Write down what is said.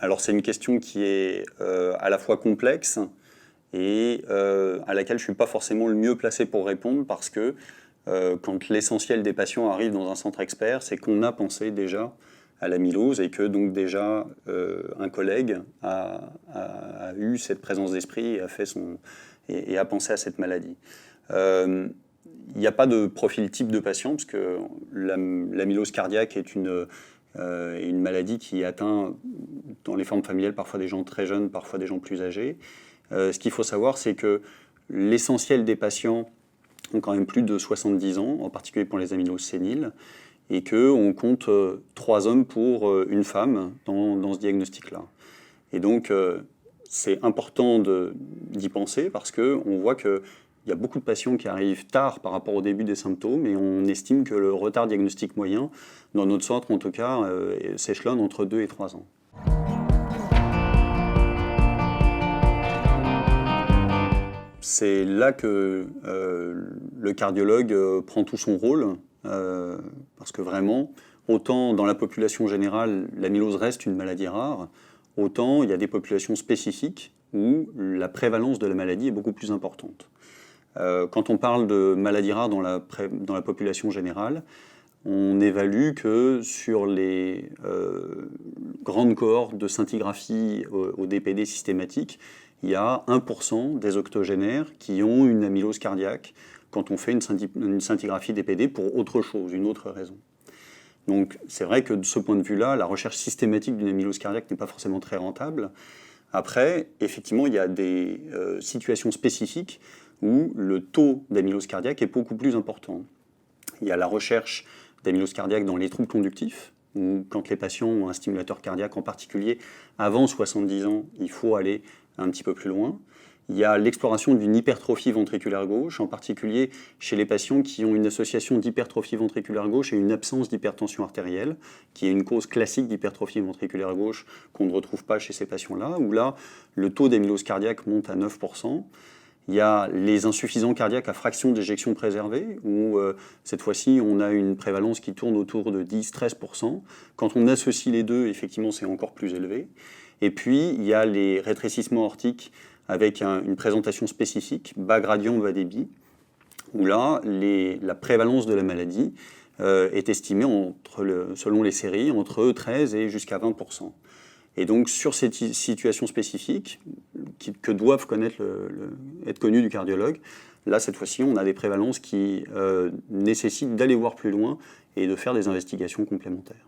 Alors c'est une question qui est à la fois complexe et à laquelle je ne suis pas forcément le mieux placé pour répondre parce que quand l'essentiel des patients arrivent dans un centre expert, c'est qu'on a pensé déjà à l'amylose et que donc déjà un collègue a eu cette présence d'esprit et et a pensé à cette maladie. Il n'y a pas de profil type de patient parce que l'amylose cardiaque est une maladie qui atteint dans les formes familiales parfois des gens très jeunes, parfois des gens plus âgés. Ce qu'il faut savoir, c'est que l'essentiel des patients ont quand même plus de 70 ans, en particulier pour les amyloses séniles, et qu'on compte 3 hommes pour une femme dans ce diagnostic-là. Et donc, c'est important d'y penser parce qu'on voit qu'il y a beaucoup de patients qui arrivent tard par rapport au début des symptômes et on estime que le retard diagnostique moyen, dans notre centre en tout cas, s'échelonne entre 2 et 3 ans. C'est là que le cardiologue prend tout son rôle, parce que vraiment, autant dans la population générale, l'amylose reste une maladie rare, autant il y a des populations spécifiques où la prévalence de la maladie est beaucoup plus importante. Quand on parle de maladies rares dans la population générale, on évalue que sur les grandes cohortes de scintigraphie au DPD systématique, il y a 1% des octogénaires qui ont une amylose cardiaque quand on fait une scintigraphie DPD pour autre chose, une autre raison. Donc c'est vrai que de ce point de vue-là, la recherche systématique d'une amylose cardiaque n'est pas forcément très rentable. Après, effectivement, il y a des situations spécifiques où le taux d'amylose cardiaque est beaucoup plus important. Il y a la recherche d'amylose cardiaque dans les troubles conductifs, où quand les patients ont un stimulateur cardiaque en particulier, avant 70 ans, il faut aller un petit peu plus loin. Il y a l'exploration d'une hypertrophie ventriculaire gauche, en particulier chez les patients qui ont une association d'hypertrophie ventriculaire gauche et une absence d'hypertension artérielle, qui est une cause classique d'hypertrophie ventriculaire gauche qu'on ne retrouve pas chez ces patients-là, où là, le taux d'amylose cardiaque monte à 9%. Il y a les insuffisants cardiaques à fraction d'éjection préservée, où cette fois-ci, on a une prévalence qui tourne autour de 10-13%. Quand on associe les deux, effectivement, c'est encore plus élevé. Et puis, il y a les rétrécissements aortiques avec une présentation spécifique, bas gradient, bas débit, où là, la prévalence de la maladie est estimée, selon les séries, entre 13 et jusqu'à 20%. Et donc, sur ces situations spécifiques, que doivent être connues du cardiologue, là, cette fois-ci, on a des prévalences qui nécessitent d'aller voir plus loin et de faire des investigations complémentaires.